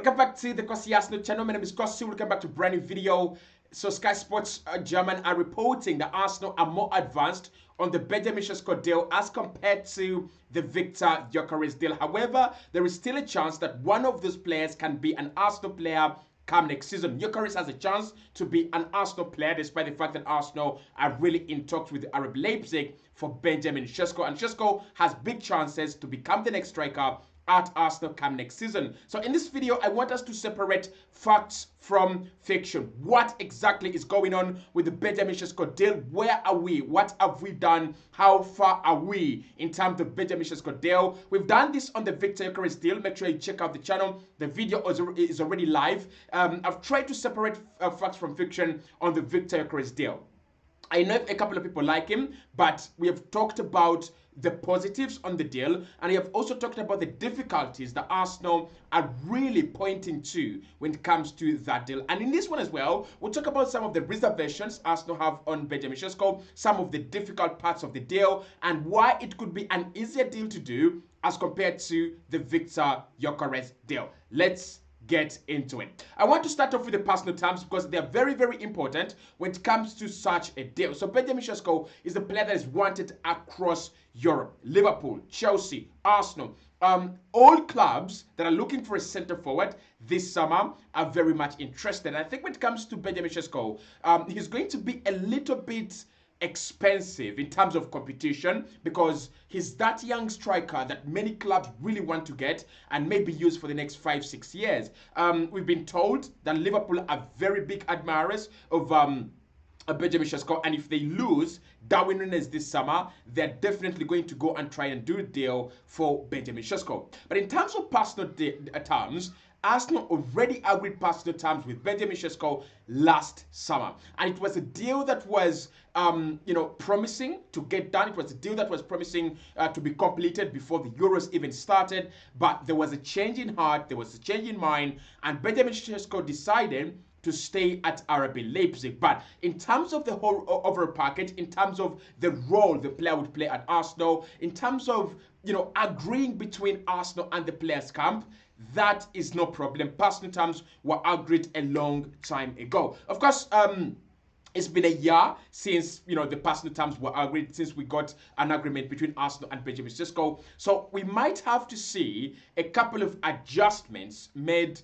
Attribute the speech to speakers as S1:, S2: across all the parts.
S1: Welcome back to the Kosi Arsenal channel. My name is Kosi. Welcome back to a brand new video. So Sky Sports German are reporting that Arsenal are more advanced on the Benjamin Sesko deal as compared to the Victor Gyökeres deal. However, there is still a chance that one of those players can be an Arsenal player come next season. Gyökeres has a chance to be an Arsenal player despite the fact that Arsenal are really in talks with RB Leipzig for Benjamin Sesko. And Sesko has big chances to become the next striker at Arsenal come next season. So in this video, I want us to separate facts from fiction. What exactly is going on with the Benjamin Sesko deal? Where are we? What have we done? How far are we in terms of Benjamin Sesko deal? We've done this on the Victor Gyökeres deal. Make sure you check out the channel. The video is already live. I've tried to separate facts from fiction on the Victor Gyökeres deal. I know a couple of people like him, but we have talked about the positives on the deal, and we have also talked about the difficulties that Arsenal are really pointing to when it comes to that deal. And in this one as well, we'll talk about some of the reservations Arsenal have on Benjamin Sesko, some of the difficult parts of the deal, and why it could be an easier deal to do as compared to the Victor Gyökeres deal. Let's get into it. I want to start off with the personal terms because they are very, very important when it comes to such a deal. So Benjamin Sesko is a player that is wanted across Europe. Liverpool, Chelsea, Arsenal, all clubs that are looking for a centre forward this summer are very much interested. And I think when it comes to Benjamin Sesko, he's going to be a little bit expensive in terms of competition because he's that young striker that many clubs really want to get and maybe use for the next 5-6 years. We've been told that Liverpool are very big admirers of Benjamin Sesko, and if they lose Darwin Núñez this summer, they're definitely going to go and try and do a deal for Benjamin Sesko. But in terms of personal terms, Arsenal already agreed personal terms with Benjamin Sesko last summer. And it was a deal that was, promising to get done. It was a deal that was promising to be completed before the Euros even started. But there was a change in heart, there was a change in mind, and Benjamin Sesko decided to stay at RB Leipzig. But in terms of the whole overall package, in terms of the role the player would play at Arsenal, in terms of, agreeing between Arsenal and the players' camp, that is no problem. Personal terms were agreed a long time ago. Of course, it's been a year since, the personal terms were agreed, since we got an agreement between Arsenal and Benjamin Sesko. So we might have to see a couple of adjustments made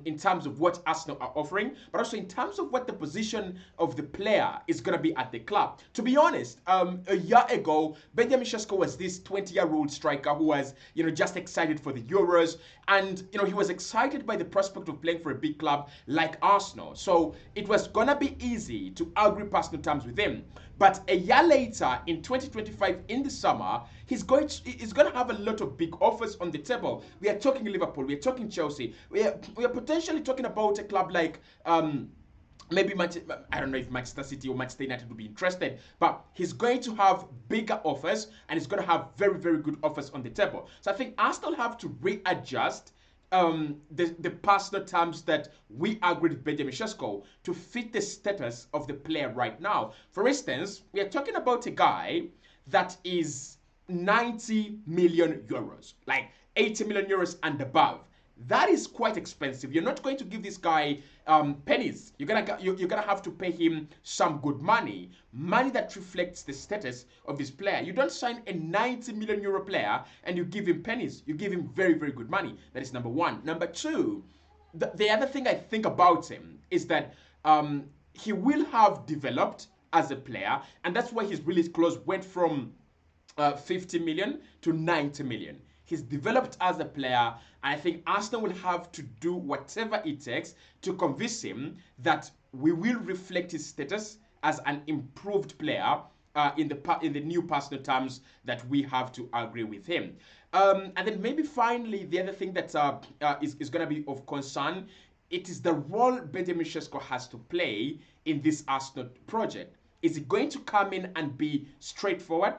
S1: in terms of what Arsenal are offering, but also in terms of what the position of the player is going to be at the club. To be honest, a year ago, Benjamin Sesko was this 20-year-old striker who was, just excited for the Euros. And, he was excited by the prospect of playing for a big club like Arsenal. So it was going to be easy to agree personal terms with him. But a year later, in 2025, in the summer, he's going to have a lot of big offers on the table. We are talking Liverpool, we are talking Chelsea, we are potentially talking about a club like maybe I don't know if Manchester City or Manchester United would be interested, but he's going to have bigger offers and he's going to have very, very good offers on the table. So I think Arsenal have to readjust the personal terms that we agreed with Benjamin Sesko to fit the status of the player right now. For instance, we are talking about a guy that is 90 million euros, like 80 million euros and above. That is quite expensive. You're not going to give this guy pennies. You're gonna have to pay him some good money that reflects the status of this player. You don't sign a 90 million euro player and you give him pennies. You give him very, very good money. That is number one. Number two, the other thing I think about him is that he will have developed as a player, and that's why his release clause went from 50 million to 90 million. He's developed as a player, and I think Arsenal will have to do whatever it takes to convince him that we will reflect his status as an improved player in the new personal terms that we have to agree with him. And then maybe finally, the other thing that is going to be of concern, it is the role Benjamin Sesko has to play in this Arsenal project. Is he going to come in and be straightforward,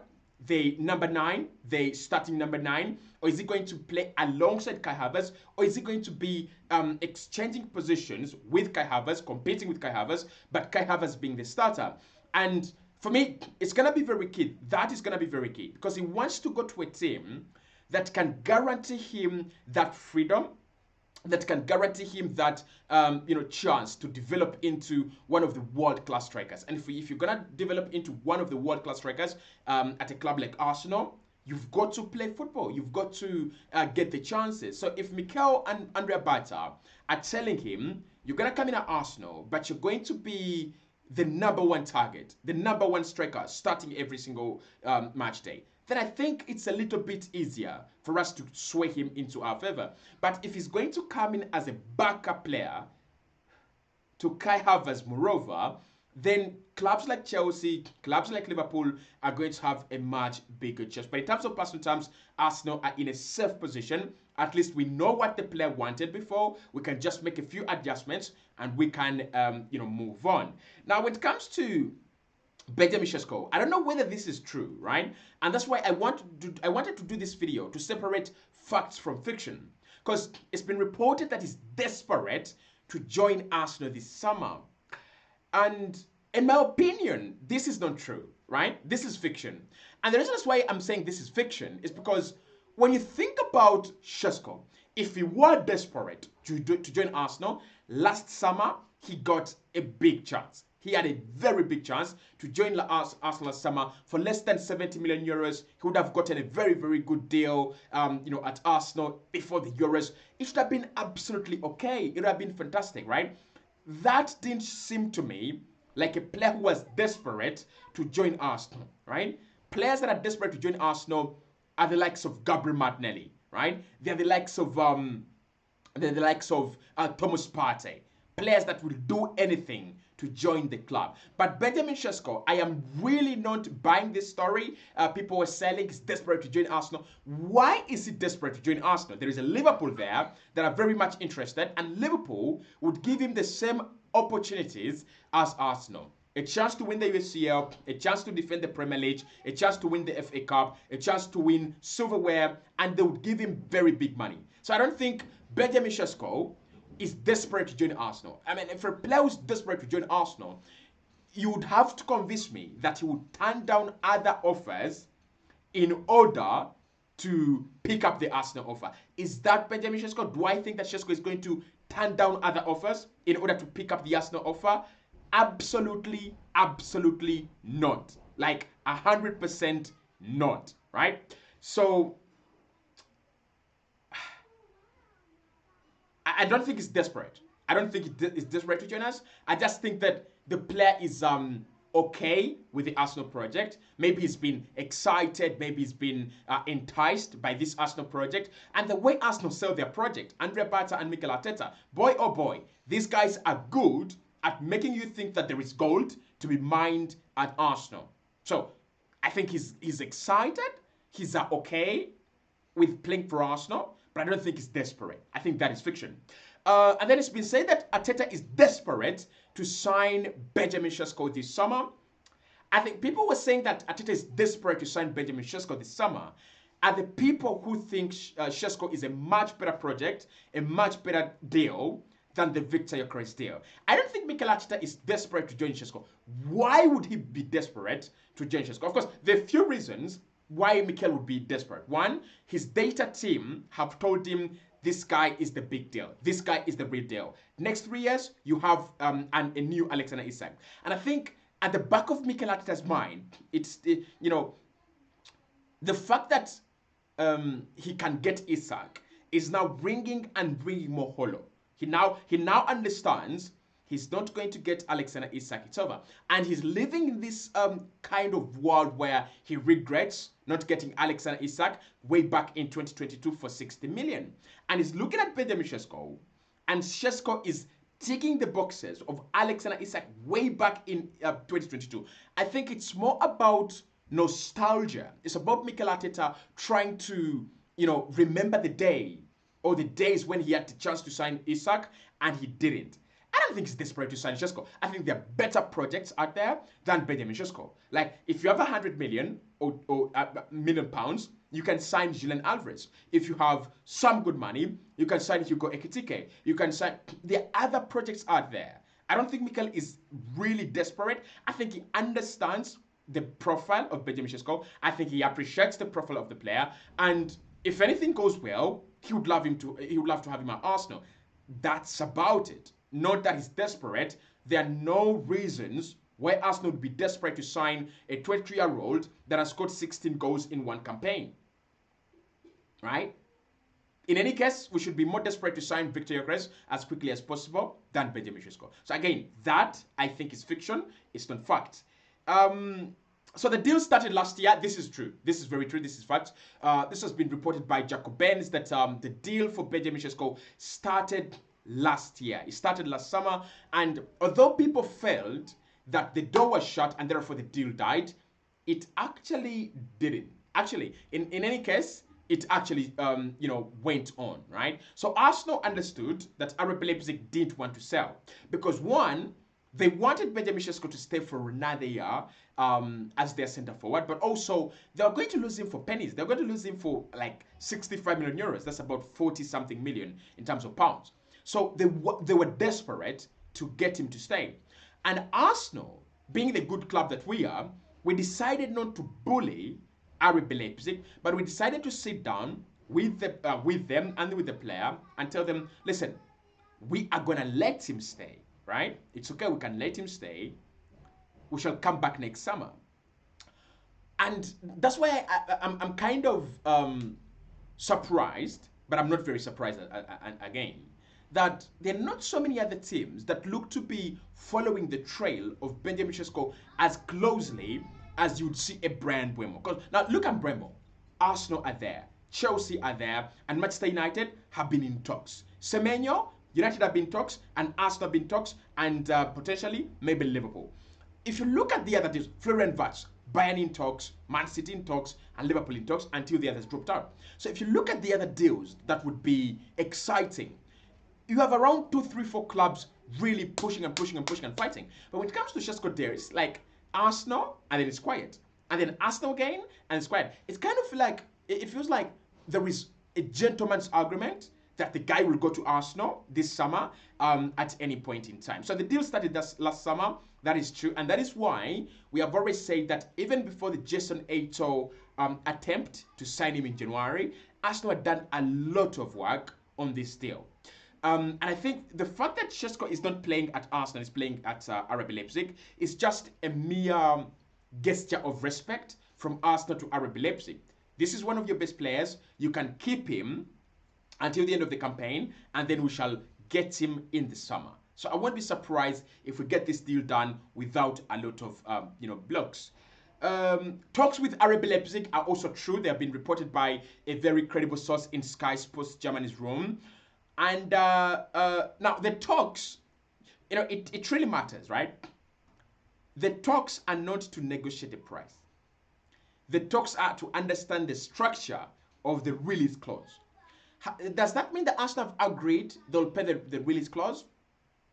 S1: the number 9, the starting number 9, or is he going to play alongside Kai Havertz, or is he going to be exchanging positions with Kai Havertz, competing with Kai Havertz, but Kai Havertz being the starter? And for me, it's going to be very key. That is going to be very key because he wants to go to a team that can guarantee him that freedom that can guarantee him that chance to develop into one of the world-class strikers. And if you're gonna develop into one of the world-class strikers at a club like Arsenal, you've got to play football. You've got to get the chances. So if Mikel and Andrea Bata are telling him, you're gonna come in at Arsenal, but you're going to be the number one target, the number one striker, starting every single match day, then I think it's a little bit easier for us to sway him into our favor. But if he's going to come in as a backup player to Kai Havertz, moreover, then clubs like Chelsea, clubs like Liverpool are going to have a much bigger chance. But in terms of personal terms, Arsenal are in a safe position. At least we know what the player wanted before. We can just make a few adjustments and we can, move on. Now, when it comes to Benjamin Sesko, I don't know whether this is true, right? And that's why I wanted to do this video to separate facts from fiction, because it's been reported that he's desperate to join Arsenal this summer. And in my opinion, this is not true, right? This is fiction. And the reason why I'm saying this is fiction is because when you think about Sesko, if he were desperate to join Arsenal, last summer, he got a big chance. He had a very big chance to join Arsenal last summer for less than 70 million euros. He would have gotten a very, very good deal, at Arsenal before the Euros. It should have been absolutely okay. It would have been fantastic, right? That didn't seem to me like a player who was desperate to join Arsenal, right? Players that are desperate to join Arsenal are the likes of Gabriel Martinelli, right? They're the likes of Thomas Partey. Players that will do anything to join the club. But Benjamin Sesko, I am really not buying this story. People were selling he's desperate to join Arsenal. Why is he desperate to join Arsenal? There is a Liverpool there that are very much interested, and Liverpool would give him the same opportunities as Arsenal. A chance to win the UCL, a chance to defend the Premier League, a chance to win the FA Cup, a chance to win silverware, and they would give him very big money. So I don't think Benjamin Sesko is desperate to join Arsenal. I mean, if a player who's desperate to join Arsenal, you would have to convince me that he would turn down other offers in order to pick up the Arsenal offer. Is that Benjamin Sesko? Do I think that Sesko is going to turn down other offers in order to pick up the Arsenal offer? Absolutely, absolutely not. Like 100% not, right? So I don't think it's desperate. I don't think it's desperate to join us. I just think that the player is okay with the Arsenal project. Maybe he's been excited. Maybe he's been enticed by this Arsenal project. And the way Arsenal sell their project, Andrea Bata and Mikel Arteta, boy oh boy, these guys are good at making you think that there is gold to be mined at Arsenal. So I think he's excited. He's okay with playing for Arsenal, but I don't think he's desperate. I think that is fiction. And then it's been said that Arteta is desperate to sign Benjamin Sesko this summer. I think people were saying that Arteta is desperate to sign Benjamin Sesko this summer are the people who think Sesko is a much better project, a much better deal than the Victor Gyökeres deal. I don't think Mikel Arteta is desperate to join Sesko. Why would he be desperate to join Sesko? Of course, there are a few reasons why Mikel would be desperate. One, his data team have told him this guy is the big deal. This guy is the real deal. Next 3 years, you have a new Alexander Isak. And I think at the back of Mikel Arteta's mind, it's the fact that he can get Isak is now ringing more hollow. He now understands he's not going to get Alexander Isak. It's over. And he's living in this kind of world where he regrets not getting Alexander Isak way back in 2022 for 60 million. And he's looking at Benjamin Sesko, and Sesko is ticking the boxes of Alexander Isak way back in 2022. I think it's more about nostalgia. It's about Mikel Arteta trying to, remember the day or the days when he had the chance to sign Isak and he didn't. I don't think he's desperate to sign Sesko. I think there are better projects out there than Benjamin Sesko. Like, if you have 100 million or million pounds, you can sign Julian Alvarez. If you have some good money, you can sign Hugo Ekitike. You can sign. There are other projects out there. I don't think Mikel is really desperate. I think he understands the profile of Benjamin Sesko. I think he appreciates the profile of the player. And if anything goes well, he would love to have him at Arsenal. That's about it. Not that he's desperate. There are no reasons why Arsenal would be desperate to sign a 23-year-old that has scored 16 goals in one campaign. Right? In any case, we should be more desperate to sign Victor Gyökeres as quickly as possible than Benjamin Sesko. So again, that I think is fiction. It's not fact. So the deal started last year. This is true. This is very true. This is fact. This has been reported by Jacobens that the deal for Benjamin Sesko started last year. It started last summer. And although people felt that the door was shut and therefore the deal died, it actually didn't. Actually, in any case, it actually went on, right? So Arsenal understood that RB Leipzig didn't want to sell because one, they wanted Benjamin Sesko to stay for another year as their centre forward, but also they were going to lose him for pennies. They're going to lose him for like 65 million euros. That's about 40 something million in terms of pounds. So they were desperate to get him to stay. And Arsenal, being the good club that we are, we decided not to bully RB Leipzig, but we decided to sit down with them and with the player and tell them, listen, we are gonna let him stay, right? It's okay, we can let him stay. We shall come back next summer, and that's why I'm kind of surprised, but I'm not very surprised again that there are not so many other teams that look to be following the trail of Benjamin Sesko as closely as you'd see a Brian Mbeumo. Because now look at Mbeumo. Arsenal are there, Chelsea are there, and Manchester United have been in talks. Semenyo, United have been in talks, and Arsenal have been in talks, and potentially maybe Liverpool. If you look at the other teams, Florian Wirtz, Bayern in talks, Man City in talks, and Liverpool in talks until the others dropped out. So if you look at the other deals that would be exciting, you have around 2, 3, 4 clubs really pushing and pushing and pushing and fighting. But when it comes to Sesko there, it's like Arsenal, and then it's quiet. And then Arsenal again, and it's quiet. It's kind of like, it feels like there is a gentleman's agreement that the guy will go to Arsenal this summer at any point in time. So the deal started last summer. That is true. And that is why we have always said that even before the Jason Ato attempt to sign him in January, Arsenal had done a lot of work on this deal. And I think the fact that Sesko is not playing at Arsenal, is playing at RB Leipzig, is just a mere gesture of respect from Arsenal to RB Leipzig. This is one of your best players. You can keep him until the end of the campaign, and then we shall get him in the summer. So I won't be surprised if we get this deal done without a lot of blocks. Talks with RB Leipzig are also true. They have been reported by a very credible source in Sky Sports Germany's room. And now the talks, it really matters, right? The talks are not to negotiate a price. The talks are to understand the structure of the release clause. Does that mean that Arsenal have agreed they'll pay the release clause?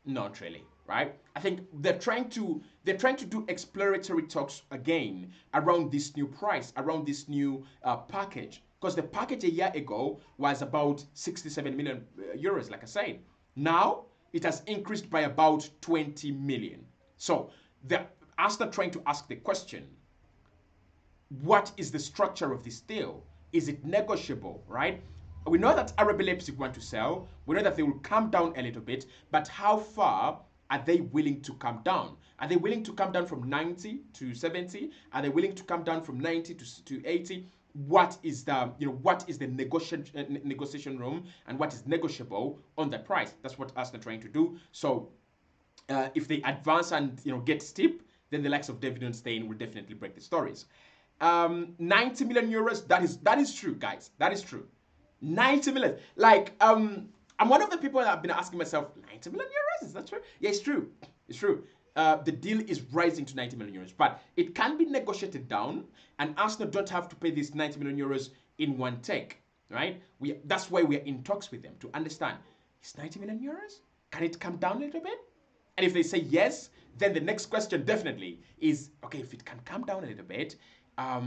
S1: Not really, right? I think they're trying to do exploratory talks again around this new price, around this new package. Because the package a year ago was about 67 million euros, like I said. Now, it has increased by about 20 million. So, Arsenal trying to ask the question, what is the structure of this deal? Is it negotiable, right? We know that RB Leipzig want to sell. We know that they will come down a little bit. But how far are they willing to come down? Are they willing to come down from 90 to 70? Are they willing to come down from 90 to 80? What is the negotiation room, and what is negotiable on that price? That's what Arsenal are trying to do. So if they advance and get steep, then the likes of David Stein will definitely break the stories. 90 million euros. That is true, guys. That is true. 90 million. Like I'm one of the people that have been asking myself, 90 million euros, is that true? Yeah, it's true. It's true. The deal is rising to 90 million euros, but it can be negotiated down, and Arsenal don't have to pay these 90 million euros in one take, right? That's why we're in talks with them to understand, is 90 million euros? Can it come down a little bit? And if they say yes, then the next question definitely is, okay, if it can come down a little bit, how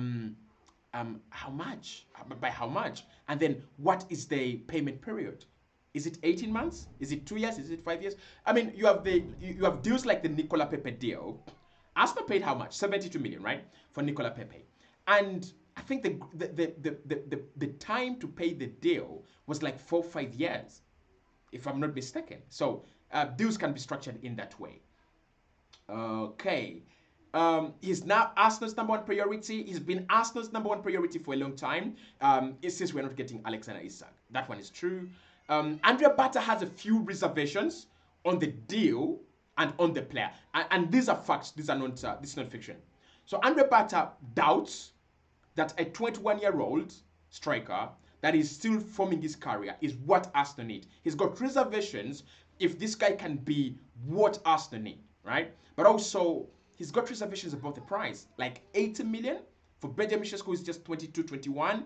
S1: much? By how much? And then what is the payment period? Is it 18 months? Is it 2 years? Is it 5 years? I mean, you have deals like the Nicola Pepe deal. Arsenal paid how much? 72 million, right? For Nicola Pepe. And I think the time to pay the deal was like 4 or 5 years. if I'm not mistaken. So deals can be structured in that way. Okay. He's now Arsenal's number one priority. He's been Arsenal's number one priority for a long time. Since we're not getting Alexander Isak. That one is true. Andrea Bata has a few reservations on the deal and on the player. And these are facts. These are not this is not fiction. So Andrea Bata doubts that a 21-year-old striker that is still forming his career is what Arsenal need. He's got reservations if this guy can be what Arsenal need, right? But also, he's got reservations about the price, like 80 million. For Benjamin Sesko is just 22, 21.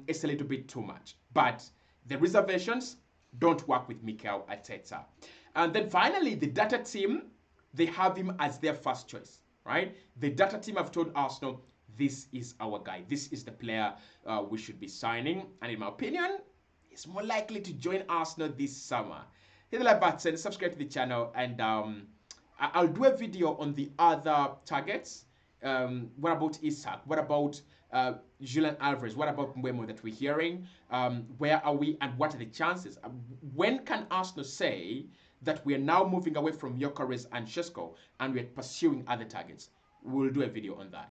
S1: It's a little bit too much. But the reservations don't work with Mikel Arteta. And then finally, the data team, they have him as their first choice, right? The data team have told Arsenal, this is our guy. This is the player we should be signing. And in my opinion, he's more likely to join Arsenal this summer. Hit the like button, subscribe to the channel, and I'll do a video on the other targets. What about Isak? What about Julian Alvarez? What about Mbeumo that we're hearing? Where are we and what are the chances? When can Arsenal say that we are now moving away from Gyökeres and Sesko and we're pursuing other targets? We'll do a video on that.